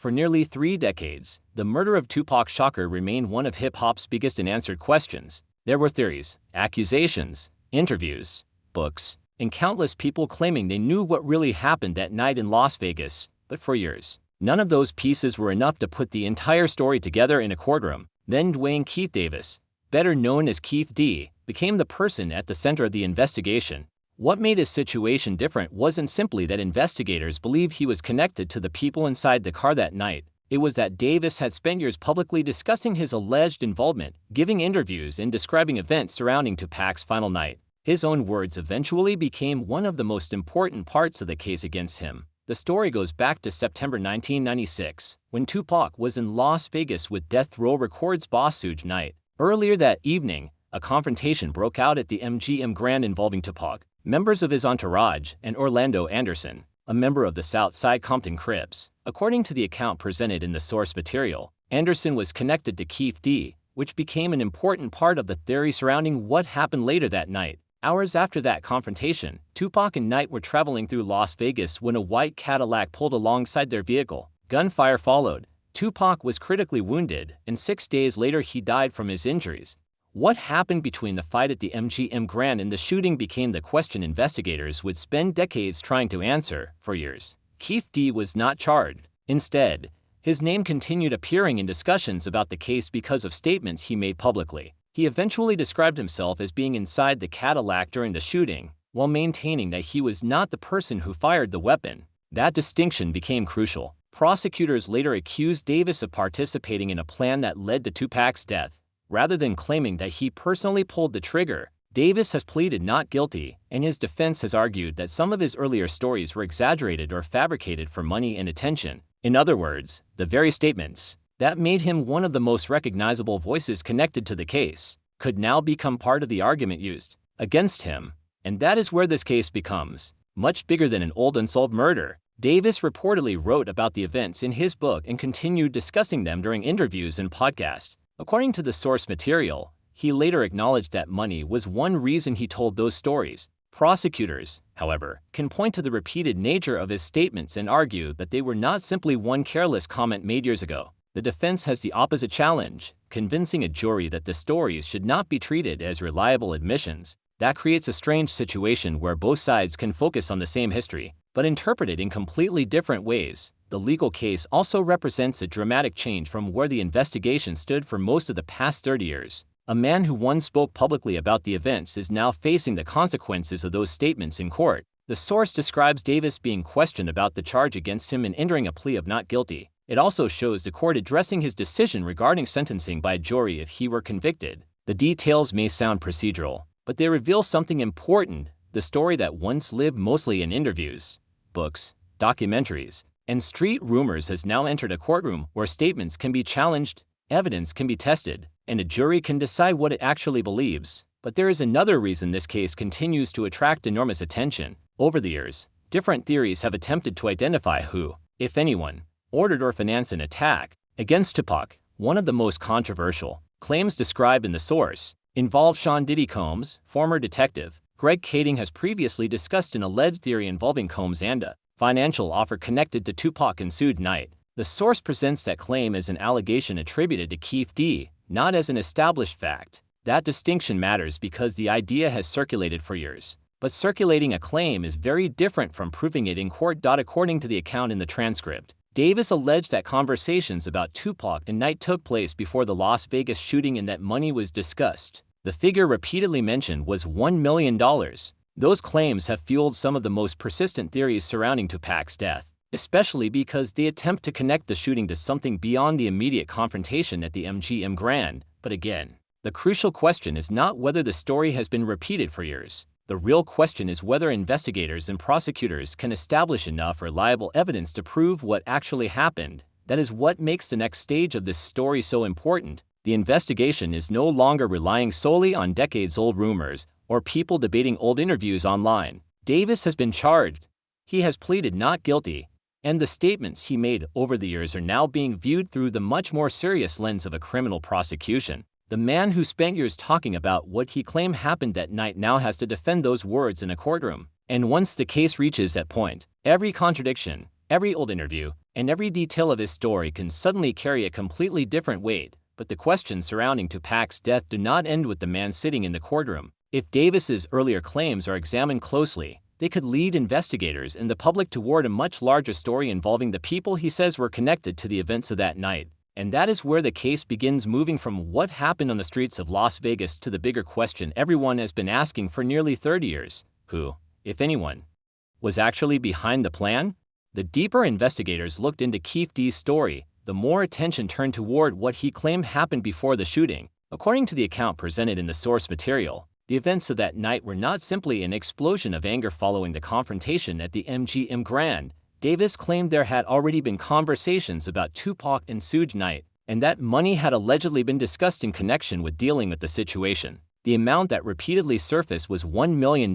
For nearly 3 decades, the murder of Tupac Shakur remained one of hip-hop's biggest unanswered questions. There were theories, accusations, interviews, books, and countless people claiming they knew what really happened that night in Las Vegas, but for years, none of those pieces were enough to put the entire story together in a courtroom. Then Dwayne Keefe Davis, better known as Keefe D, became the person at the center of the investigation. What made his situation different wasn't simply that investigators believed he was connected to the people inside the car that night. It was that Davis had spent years publicly discussing his alleged involvement, giving interviews and describing events surrounding Tupac's final night. His own words eventually became one of the most important parts of the case against him. The story goes back to September 1996, when Tupac was in Las Vegas with Death Row Records boss Suge Knight. Earlier that evening, a confrontation broke out at the MGM Grand involving Tupac, members of his entourage, and Orlando Anderson, a member of the Southside Compton Crips. According to the account presented in the source material, Anderson was connected to Keefe D, which became an important part of the theory surrounding what happened later that night. Hours after that confrontation, Tupac and Knight were traveling through Las Vegas when a white Cadillac pulled alongside their vehicle. Gunfire followed. Tupac was critically wounded, and 6 days later he died from his injuries. What happened between the fight at the MGM Grand and the shooting became the question investigators would spend decades trying to answer. For years, Keefe D was not charged. Instead, his name continued appearing in discussions about the case because of statements he made publicly. He eventually described himself as being inside the Cadillac during the shooting, while maintaining that he was not the person who fired the weapon. That distinction became crucial. Prosecutors later accused Davis of participating in a plan that led to Tupac's death. Rather than claiming that he personally pulled the trigger, Davis has pleaded not guilty, and his defense has argued that some of his earlier stories were exaggerated or fabricated for money and attention. In other words, the very statements that made him one of the most recognizable voices connected to the case could now become part of the argument used against him. And that is where this case becomes much bigger than an old unsolved murder. Davis reportedly wrote about the events in his book and continued discussing them during interviews and podcasts. According to the source material, he later acknowledged that money was one reason he told those stories. Prosecutors, however, can point to the repeated nature of his statements and argue that they were not simply one careless comment made years ago. The defense has the opposite challenge, convincing a jury that the stories should not be treated as reliable admissions. That creates a strange situation where both sides can focus on the same history, but interpret it in completely different ways. The legal case also represents a dramatic change from where the investigation stood for most of the past 30 years. A man who once spoke publicly about the events is now facing the consequences of those statements in court. The source describes Davis being questioned about the charge against him and entering a plea of not guilty. It also shows the court addressing his decision regarding sentencing by a jury if he were convicted. The details may sound procedural, but they reveal something important: the story that once lived mostly in interviews, books, documentaries, and street rumors has now entered a courtroom where statements can be challenged, evidence can be tested, and a jury can decide what it actually believes. But there is another reason this case continues to attract enormous attention. Over the years, different theories have attempted to identify who, if anyone, ordered or financed an attack against Tupac. One of the most controversial claims described in the source involved Sean Diddy Combs, former detective. Greg Kading has previously discussed an alleged theory involving Combs and a financial offer connected to Tupac and Suge Knight. The source presents that claim as an allegation attributed to Keefe D, not as an established fact. That distinction matters because the idea has circulated for years. But circulating a claim is very different from proving it in court. According to the account in the transcript, Davis alleged that conversations about Tupac and Knight took place before the Las Vegas shooting and that money was discussed. The figure repeatedly mentioned was $1 million. Those claims have fueled some of the most persistent theories surrounding Tupac's death, especially because they attempt to connect the shooting to something beyond the immediate confrontation at the MGM Grand. But again, the crucial question is not whether the story has been repeated for years. The real question is whether investigators and prosecutors can establish enough reliable evidence to prove what actually happened. That is what makes the next stage of this story so important. The investigation is no longer relying solely on decades-old rumors or people debating old interviews online. Davis has been charged. He has pleaded not guilty, and the statements he made over the years are now being viewed through the much more serious lens of a criminal prosecution. The man who spent years talking about what he claimed happened that night now has to defend those words in a courtroom. And once the case reaches that point, every contradiction, every old interview, and every detail of his story can suddenly carry a completely different weight. But the questions surrounding Tupac's death do not end with the man sitting in the courtroom. If Davis's earlier claims are examined closely, they could lead investigators and the public toward a much larger story involving the people he says were connected to the events of that night. And that is where the case begins, moving from what happened on the streets of Las Vegas to the bigger question everyone has been asking for nearly 30 years. Who, if anyone, was actually behind the plan? The deeper investigators looked into Keefe D's story, the more attention turned toward what he claimed happened before the shooting. According to the account presented in the source material, the events of that night were not simply an explosion of anger following the confrontation at the MGM Grand. Davis claimed there had already been conversations about Tupac and Suge Knight, and that money had allegedly been discussed in connection with dealing with the situation. The amount that repeatedly surfaced was $1 million.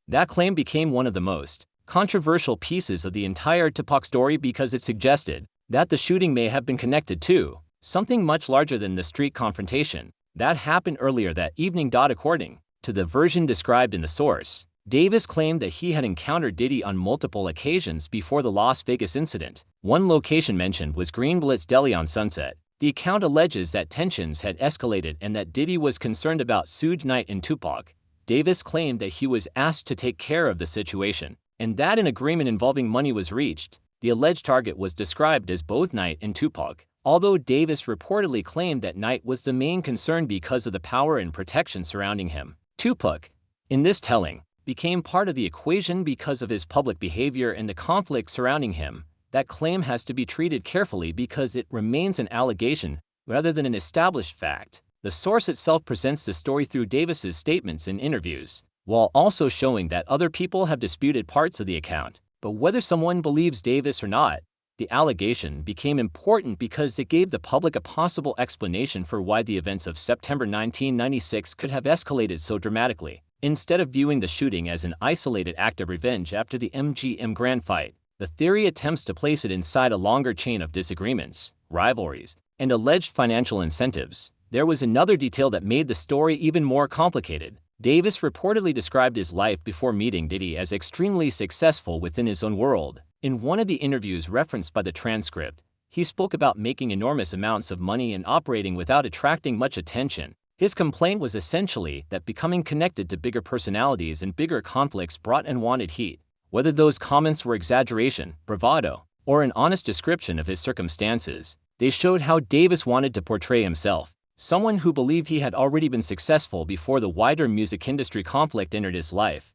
That claim became one of the most controversial pieces of the entire Tupac story because it suggested that the shooting may have been connected to something much larger than the street confrontation that happened earlier that evening. According to the version described in the source, Davis claimed that he had encountered Diddy on multiple occasions before the Las Vegas incident. One location mentioned was Greenblatt's Deli on Sunset. The account alleges that tensions had escalated and that Diddy was concerned about Suge Knight and Tupac. Davis claimed that he was asked to take care of the situation, and that an agreement involving money was reached. The alleged target was described as both Knight and Tupac, although Davis reportedly claimed that Knight was the main concern because of the power and protection surrounding him. Tupac, in this telling, became part of the equation because of his public behavior and the conflict surrounding him. That claim has to be treated carefully because it remains an allegation rather than an established fact. The source itself presents the story through Davis's statements and interviews, while also showing that other people have disputed parts of the account. But whether someone believes Davis or not, the allegation became important because it gave the public a possible explanation for why the events of September 1996 could have escalated so dramatically. Instead of viewing the shooting as an isolated act of revenge after the MGM Grand fight, the theory attempts to place it inside a longer chain of disagreements, rivalries, and alleged financial incentives. There was another detail that made the story even more complicated. Davis reportedly described his life before meeting Diddy as extremely successful within his own world. In one of the interviews referenced by the transcript, he spoke about making enormous amounts of money and operating without attracting much attention. His complaint was essentially that becoming connected to bigger personalities and bigger conflicts brought unwanted heat. Whether those comments were exaggeration, bravado, or an honest description of his circumstances, they showed how Davis wanted to portray himself, someone who believed he had already been successful before the wider music industry conflict entered his life.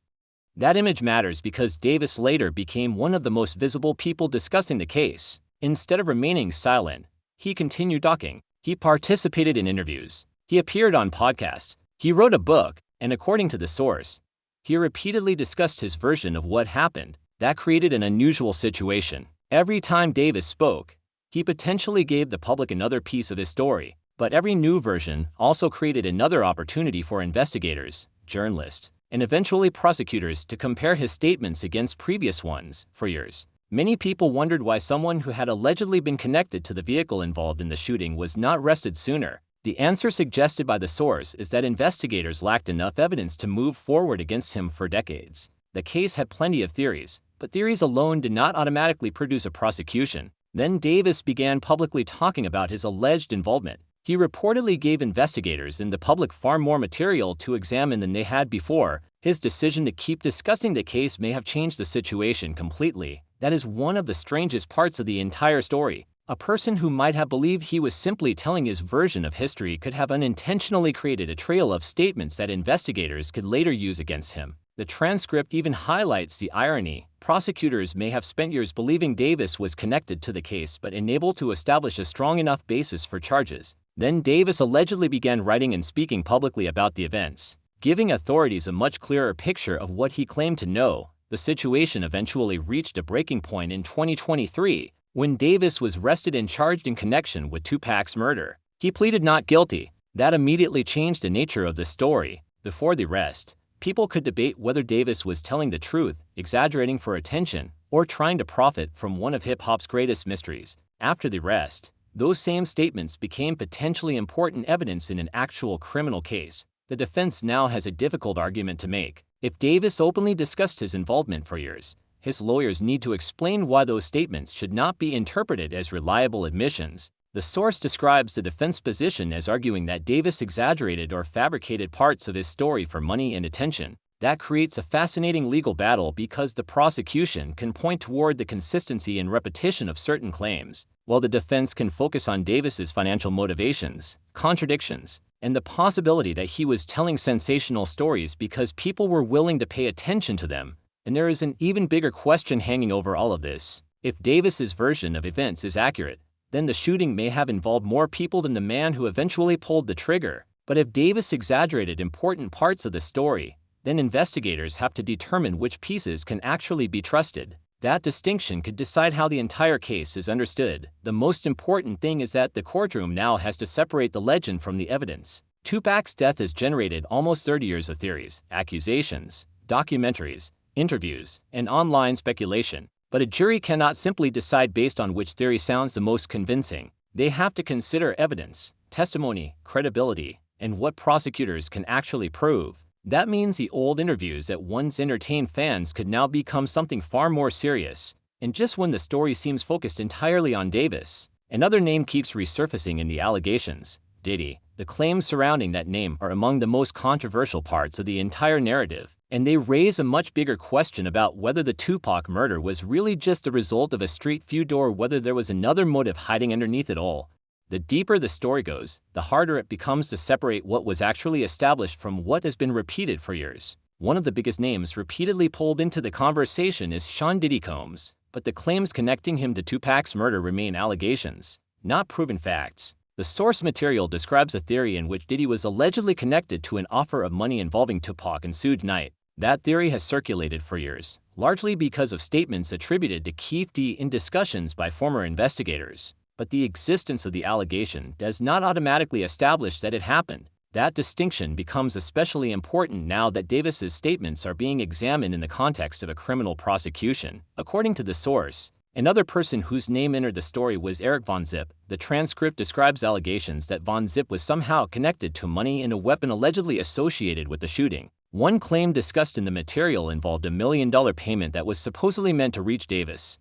That image matters because Davis later became one of the most visible people discussing the case. Instead of remaining silent, he continued talking. He participated in interviews. He appeared on podcasts. He wrote a book, and according to the source, he repeatedly discussed his version of what happened. That created an unusual situation. Every time Davis spoke, he potentially gave the public another piece of his story. But every new version also created another opportunity for investigators, journalists, and eventually prosecutors to compare his statements against previous ones. For years, many people wondered why someone who had allegedly been connected to the vehicle involved in the shooting was not arrested sooner. The answer suggested by the source is that investigators lacked enough evidence to move forward against him for decades. The case had plenty of theories, but theories alone did not automatically produce a prosecution. Then Davis began publicly talking about his alleged involvement. He reportedly gave investigators and the public far more material to examine than they had before. His decision to keep discussing the case may have changed the situation completely. That is one of the strangest parts of the entire story. A person who might have believed he was simply telling his version of history could have unintentionally created a trail of statements that investigators could later use against him. The transcript even highlights the irony. Prosecutors may have spent years believing Davis was connected to the case but unable to establish a strong enough basis for charges. Then Davis allegedly began writing and speaking publicly about the events, giving authorities a much clearer picture of what he claimed to know. The situation eventually reached a breaking point in 2023, when Davis was arrested and charged in connection with Tupac's murder. He pleaded not guilty. That immediately changed the nature of the story. Before the arrest, people could debate whether Davis was telling the truth, exaggerating for attention, or trying to profit from one of hip-hop's greatest mysteries. After the arrest, those same statements became potentially important evidence in an actual criminal case. The defense now has a difficult argument to make. If Davis openly discussed his involvement for years, his lawyers need to explain why those statements should not be interpreted as reliable admissions. The source describes the defense position as arguing that Davis exaggerated or fabricated parts of his story for money and attention. That creates a fascinating legal battle because the prosecution can point toward the consistency and repetition of certain claims, while the defense can focus on Davis's financial motivations, contradictions, and the possibility that he was telling sensational stories because people were willing to pay attention to them. And there is an even bigger question hanging over all of this. If Davis's version of events is accurate, then the shooting may have involved more people than the man who eventually pulled the trigger. But if Davis exaggerated important parts of the story, then investigators have to determine which pieces can actually be trusted. That distinction could decide how the entire case is understood. The most important thing is that the courtroom now has to separate the legend from the evidence. Tupac's death has generated almost 30 years of theories, accusations, documentaries, interviews, and online speculation. But a jury cannot simply decide based on which theory sounds the most convincing. They have to consider evidence, testimony, credibility, and what prosecutors can actually prove. That means the old interviews that once entertained fans could now become something far more serious. And just when the story seems focused entirely on Davis, another name keeps resurfacing in the allegations: Diddy. The claims surrounding that name are among the most controversial parts of the entire narrative, and they raise a much bigger question about whether the Tupac murder was really just the result of a street feud or whether there was another motive hiding underneath it all. The deeper the story goes, the harder it becomes to separate what was actually established from what has been repeated for years. One of the biggest names repeatedly pulled into the conversation is Sean Diddy Combs, but the claims connecting him to Tupac's murder remain allegations, not proven facts. The source material describes a theory in which Diddy was allegedly connected to an offer of money involving Tupac and Suge Knight. That theory has circulated for years, largely because of statements attributed to Keefe D in discussions by former investigators. But the existence of the allegation does not automatically establish that it happened. That distinction becomes especially important now that Davis's statements are being examined in the context of a criminal prosecution. According to the source, another person whose name entered the story was Eric Von Zip. The transcript describes allegations that Von Zip was somehow connected to money and a weapon allegedly associated with the shooting. One claim discussed in the material involved a $1 million payment that was supposedly meant to reach Davis.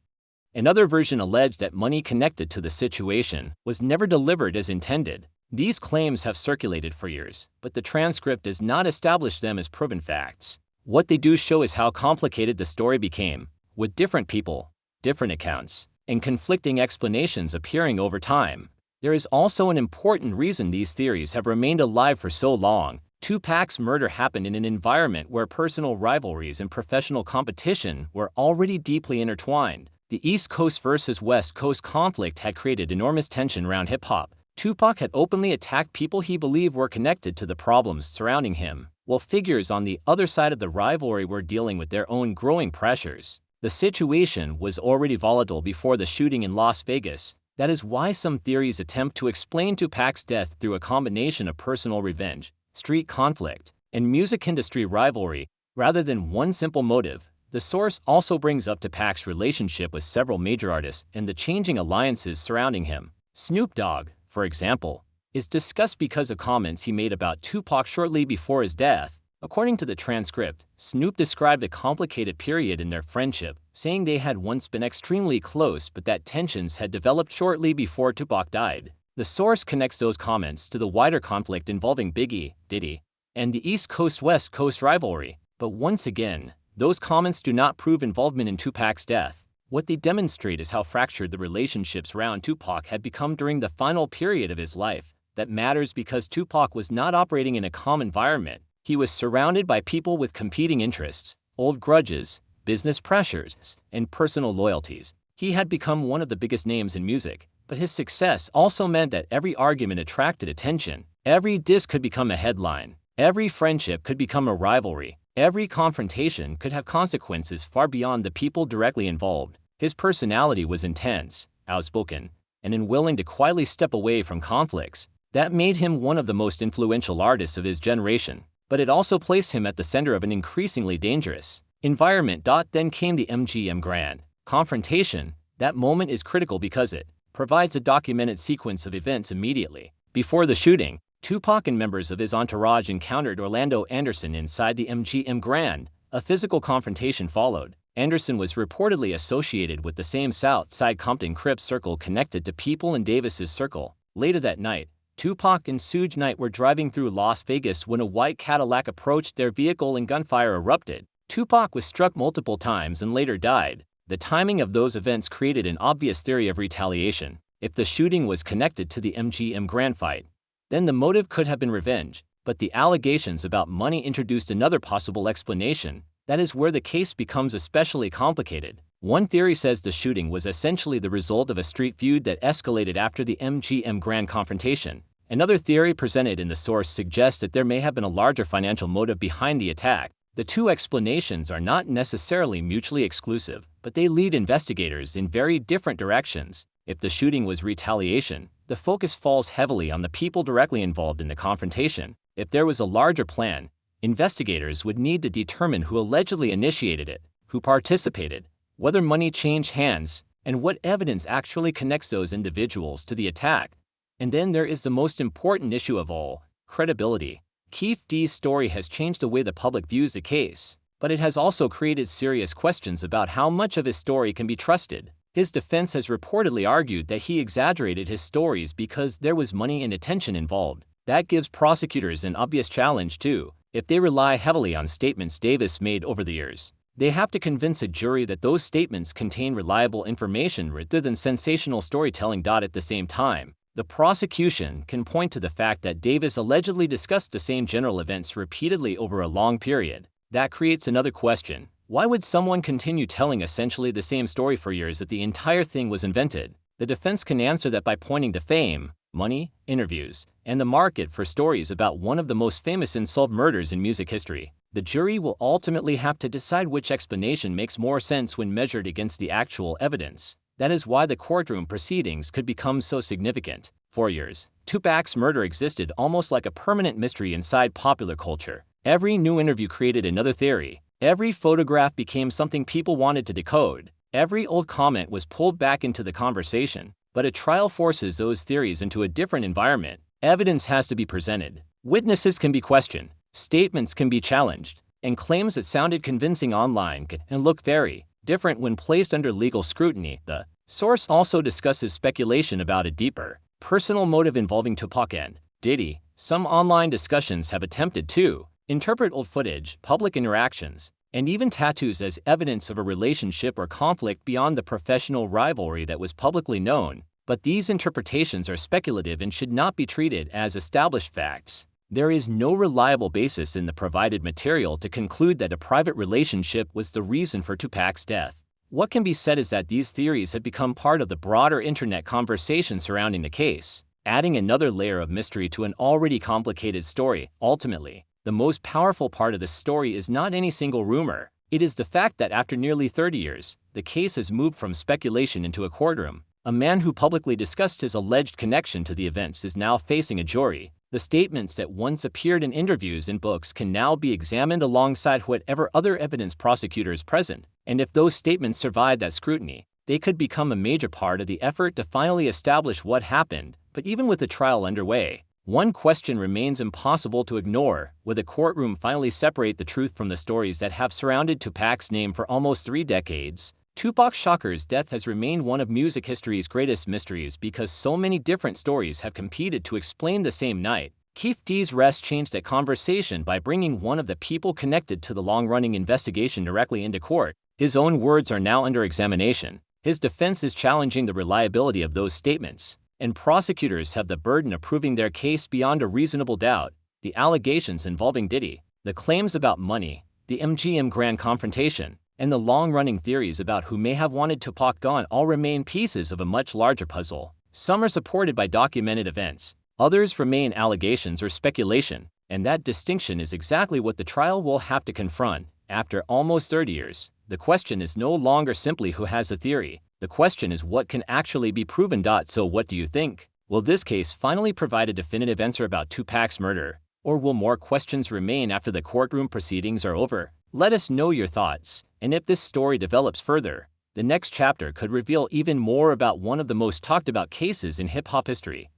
Another version alleged that money connected to the situation was never delivered as intended. These claims have circulated for years, but the transcript does not establish them as proven facts. What they do show is how complicated the story became, with different people, different accounts, and conflicting explanations appearing over time. There is also an important reason these theories have remained alive for so long. Tupac's murder happened in an environment where personal rivalries and professional competition were already deeply intertwined. The East Coast versus West Coast conflict had created enormous tension around hip-hop. Tupac had openly attacked people he believed were connected to the problems surrounding him, while figures on the other side of the rivalry were dealing with their own growing pressures. The situation was already volatile before the shooting in Las Vegas. That is why some theories attempt to explain Tupac's death through a combination of personal revenge, street conflict, and music industry rivalry, rather than one simple motive. The source also brings up Tupac's relationship with several major artists and the changing alliances surrounding him. Snoop Dogg, for example, is discussed because of comments he made about Tupac shortly before his death. According to the transcript, Snoop described a complicated period in their friendship, saying they had once been extremely close but that tensions had developed shortly before Tupac died. The source connects those comments to the wider conflict involving Biggie, Diddy, and the East Coast-West Coast rivalry. But once again, those comments do not prove involvement in Tupac's death. What they demonstrate is how fractured the relationships around Tupac had become during the final period of his life. That matters because Tupac was not operating in a calm environment. He was surrounded by people with competing interests, old grudges, business pressures, and personal loyalties. He had become one of the biggest names in music, but his success also meant that every argument attracted attention. Every diss could become a headline. Every friendship could become a rivalry. Every confrontation could have consequences far beyond the people directly involved. His personality was intense, outspoken, and unwilling to quietly step away from conflicts. That made him one of the most influential artists of his generation. But it also placed him at the center of an increasingly dangerous environment. Then came the MGM Grand confrontation. That moment is critical because it provides a documented sequence of events immediately before the shooting. Tupac and members of his entourage encountered Orlando Anderson inside the MGM Grand. A physical confrontation followed. Anderson was reportedly associated with the same South Side Compton Crips circle connected to people in Davis's circle. Later that night, Tupac and Suge Knight were driving through Las Vegas when a white Cadillac approached their vehicle and gunfire erupted. Tupac was struck multiple times and later died. The timing of those events created an obvious theory of retaliation. If the shooting was connected to the MGM Grand fight, then the motive could have been revenge, but the allegations about money introduced another possible explanation. That is where the case becomes especially complicated. One theory says the shooting was essentially the result of a street feud that escalated after the MGM Grand confrontation. Another theory presented in the source suggests that there may have been a larger financial motive behind the attack. The two explanations are not necessarily mutually exclusive, but they lead investigators in very different directions. If the shooting was retaliation, the focus falls heavily on the people directly involved in the confrontation. If there was a larger plan, investigators would need to determine who allegedly initiated it, who participated, whether money changed hands, and what evidence actually connects those individuals to the attack. And then there is the most important issue of all, credibility. Keefe D's story has changed the way the public views the case, but it has also created serious questions about how much of his story can be trusted. His defense has reportedly argued that he exaggerated his stories because there was money and attention involved. That gives prosecutors an obvious challenge too. If they rely heavily on statements Davis made over the years, they have to convince a jury that those statements contain reliable information rather than sensational storytelling. At the same time, the prosecution can point to the fact that Davis allegedly discussed the same general events repeatedly over a long period. That creates another question. Why would someone continue telling essentially the same story for years if the entire thing was invented? The defense can answer that by pointing to fame, money, interviews, and the market for stories about one of the most famous unsolved murders in music history. The jury will ultimately have to decide which explanation makes more sense when measured against the actual evidence. That is why the courtroom proceedings could become so significant. For years, Tupac's murder existed almost like a permanent mystery inside popular culture. Every new interview created another theory. Every photograph became something people wanted to decode. Every old comment was pulled back into the conversation. But a trial forces those theories into a different environment. Evidence has to be presented. Witnesses can be questioned. Statements can be challenged. And claims that sounded convincing online can look very different when placed under legal scrutiny. The source also discusses speculation about a deeper, personal motive involving Tupac and Diddy. Some online discussions have attempted to interpret old footage, public interactions, and even tattoos as evidence of a relationship or conflict beyond the professional rivalry that was publicly known. But these interpretations are speculative and should not be treated as established facts. There is no reliable basis in the provided material to conclude that a private relationship was the reason for Tupac's death. What can be said is that these theories have become part of the broader internet conversation surrounding the case, adding another layer of mystery to an already complicated story. Ultimately, the most powerful part of the story is not any single rumor. It is the fact that after nearly 30 years, the case has moved from speculation into a courtroom. A man who publicly discussed his alleged connection to the events is now facing a jury. The statements that once appeared in interviews and books can now be examined alongside whatever other evidence prosecutors present. And if those statements survive that scrutiny, they could become a major part of the effort to finally establish what happened. But even with the trial underway, one question remains impossible to ignore. Will the courtroom finally separate the truth from the stories that have surrounded Tupac's name for almost 3 decades? Tupac Shakur's death has remained one of music history's greatest mysteries because so many different stories have competed to explain the same night. Keefe D's arrest changed that conversation by bringing one of the people connected to the long-running investigation directly into court. His own words are now under examination. His defense is challenging the reliability of those statements, and prosecutors have the burden of proving their case beyond a reasonable doubt. The allegations involving Diddy, the claims about money, the MGM Grand confrontation, and the long-running theories about who may have wanted Tupac gone all remain pieces of a much larger puzzle. Some are supported by documented events, others remain allegations or speculation, and that distinction is exactly what the trial will have to confront. After almost 30 years, the question is no longer simply who has a theory. The question is what can actually be proven. So what do you think? Will this case finally provide a definitive answer about Tupac's murder, or will more questions remain after the courtroom proceedings are over? Let us know your thoughts, and if this story develops further, the next chapter could reveal even more about one of the most talked about cases in hip-hop history.